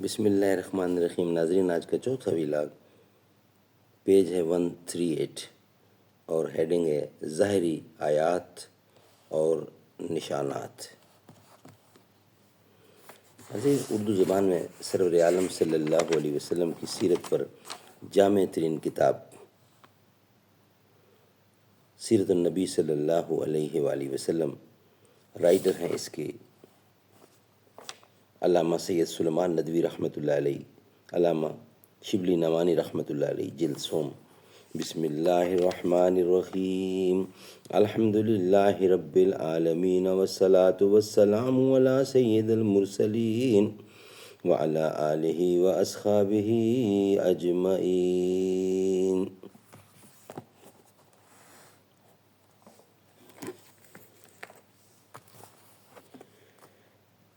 بسم اللہ الرحمن الرحیم۔ ناظرین، آج کا چوتھا ویلاگ، پیج ہے 138 اور ہیڈنگ ہے ظاہری آیات اور نشانات۔ عزیز، اردو زبان میں سرور عالم صلی اللہ علیہ وسلم کی سیرت پر جامع ترین کتاب سیرت النبی صلی اللہ علیہ وآلہ وسلم، رائٹر ہیں اس کے علامہ سید سلیمان ندوی رحمۃ اللہ علیہ، علامہ شبلی نعمانی رحمۃ اللہ علیہ، جلد سوم۔ بسم اللہ الرحمن الرحیم، الحمد للہ رب العالمین والصلاة والسلام علی سید المرسلین وعلی آلہ واصحابہ اجمعین۔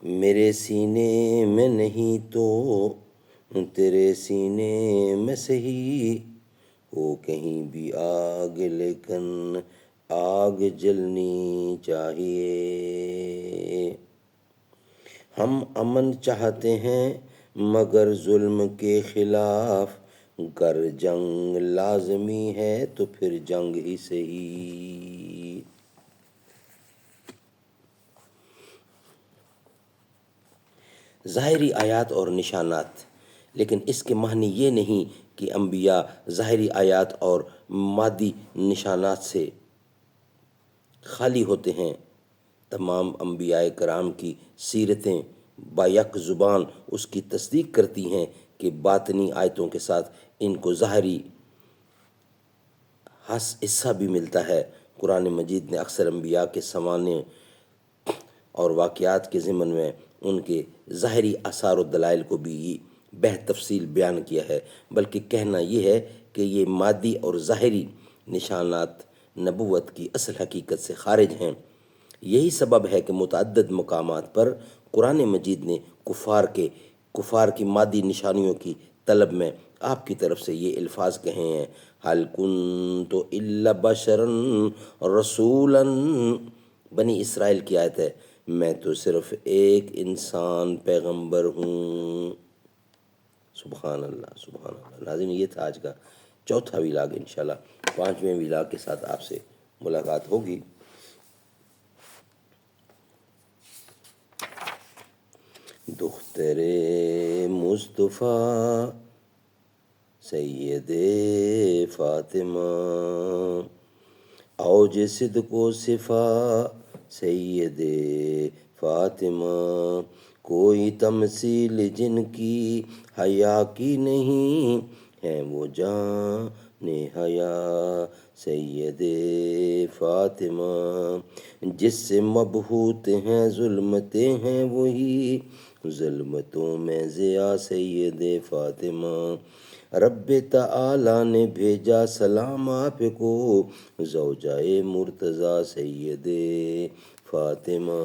میرے سینے میں نہیں تو تیرے سینے میں سہی ہو کہیں بھی آگ، لیکن آگ جلنی چاہیے۔ ہم امن چاہتے ہیں مگر ظلم کے خلاف، گر جنگ لازمی ہے تو پھر جنگ ہی سہی۔ ظاہری آیات اور نشانات، لیکن اس کے معنی یہ نہیں کہ انبیاء ظاہری آیات اور مادی نشانات سے خالی ہوتے ہیں۔ تمام انبیاء کرام کی سیرتیں بیک زبان اس کی تصدیق کرتی ہیں کہ باطنی آیتوں کے ساتھ ان کو ظاہری حصہ بھی ملتا ہے۔ قرآن مجید نے اکثر انبیاء کے سوانح اور واقعات کے ضمن میں ان کے ظاہری آثار و دلائل کو بھی بہ تفصیل بیان کیا ہے، بلکہ کہنا یہ ہے کہ یہ مادی اور ظاہری نشانات نبوت کی اصل حقیقت سے خارج ہیں۔ یہی سبب ہے کہ متعدد مقامات پر قرآن مجید نے کفار کی مادی نشانیوں کی طلب میں آپ کی طرف سے یہ الفاظ کہے ہیں، هَلْ كُنْتُ إِلَّا بَشَرًا رَسُولًا۔ بنی اسرائیل کی آیت ہے، میں تو صرف ایک انسان پیغمبر ہوں۔ سبحان اللہ، سبحان اللہ۔ ناظرین، یہ تھا آج کا چوتھا ویلاگ۔ انشاءاللہ 5ویں ویلاگ کے ساتھ آپ سے ملاقات ہوگی۔ دختر مصطفیٰ سید فاطمہ، اوج صدق و صفا سید فاطمہ، کوئی تمثیل جن کی حیا کی نہیں ہے وہ جان حیا سید فاطمہ، جس سے مبہوت ہیں ظلمتیں ہیں وہی ظلمتوں میں ضیا سید فاطمہ، رب تعالی نے بھیجا سلام آپ کو زوجہ مرتضیٰ سید فاطمہ۔